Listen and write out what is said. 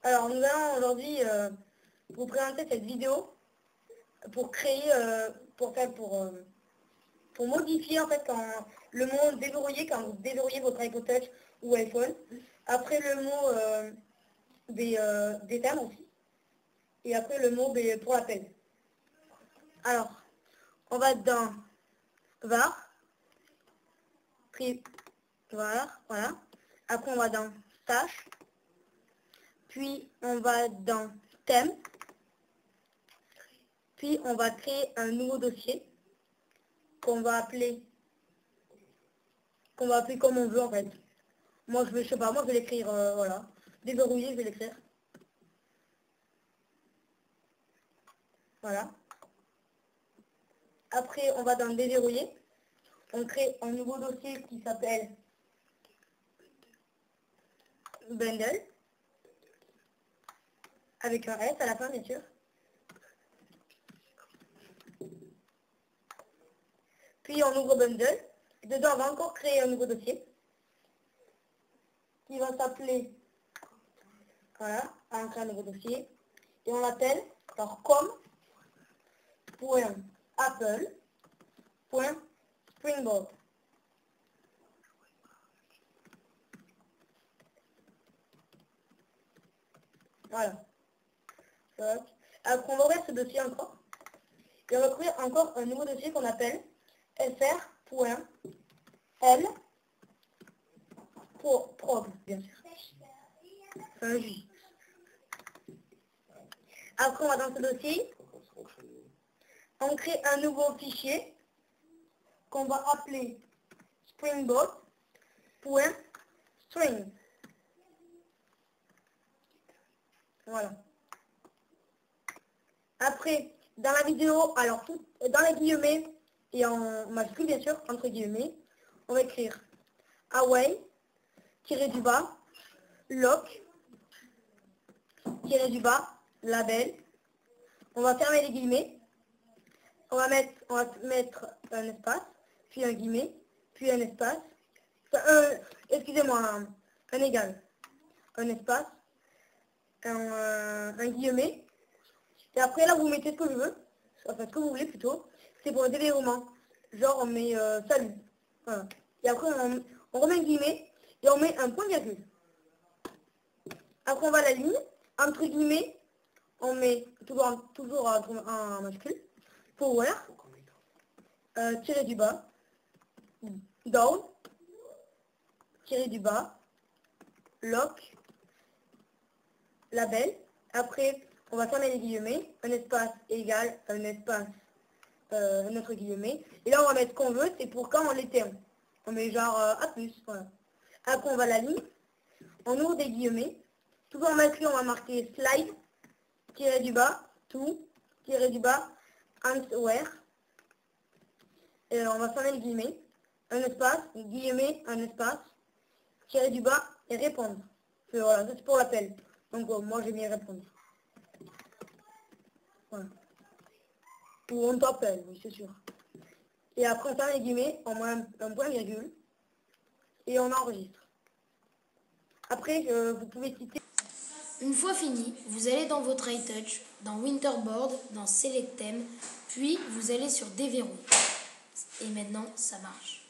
Alors nous allons aujourd'hui vous présenter cette vidéo pour créer, pour modifier en fait quand le mot déverrouiller, quand vous déverrouillez votre iPod Touch ou iPhone. Après le mot des termes aussi. Et après le mot pour l'appel. Alors, on va dans var, voilà. Après on va dans tâche. Puis on va dans thème. Puis on va créer un nouveau dossier qu'on va appeler comme on veut en fait. Moi je sais pas, moi je vais l'écrire, voilà. Déverrouiller, je vais l'écrire. Voilà. Après on va dans déverrouiller. On crée un nouveau dossier qui s'appelle bundle. Avec un S à la fin bien sûr. Puis on ouvre bundle. Dedans on va encore créer un nouveau dossier qui va s'appeler, voilà, on crée un nouveau dossier et on l'appelle alors com.apple.springboard. Voilà. Après on va ouvrir ce dossier encore et on va créer encore un nouveau dossier qu'on appelle fr.l pour prog, bien sûr. Enfin, J. Après, on va dans ce dossier. On crée un nouveau fichier qu'on va appeler springboard.string. Voilà. Après, dans la vidéo, alors dans les guillemets et en majuscule bien sûr, entre guillemets, on va écrire away, tiré du bas, lock, tiré du bas, label. On va fermer les guillemets. On va mettre un espace, puis un guillemet, puis un espace. Excusez-moi, un égal. Un espace, un guillemet. Et après là vous mettez ce que je veux. Enfin ce que vous voulez plutôt. C'est pour le déverrouillement. Genre on met salut. Voilà. Et après on remet un guillemet et on met un point virgule. Après on va à la ligne. Entre guillemets, on met toujours en majuscule. Power, tiré du bas, down, tiré du bas, lock, label. Après, on va fermer les guillemets, un espace égale, un espace, un autre guillemet. Et là, on va mettre ce qu'on veut, c'est pour quand on les termine. On met genre à plus, voilà. Après, on va à la ligne, on ouvre des guillemets. Toujours en majuscule, on va marquer slide, tiré du bas, tout, tiré du bas, answer. Et on va fermer le guillemet, un espace, guillemet, un espace, tirer du bas et répondre. Et voilà, ça c'est pour l'appel. Donc moi j'ai mis répondre. Voilà. Ou on t'appelle, oui c'est sûr. Et après on ferme les guillemets, on met un point virgule et on enregistre. Après vous pouvez citer. Une fois fini, vous allez dans votre iTouch, dans Winterboard, dans Select Theme, puis vous allez sur Déverrouiller. Et maintenant, ça marche.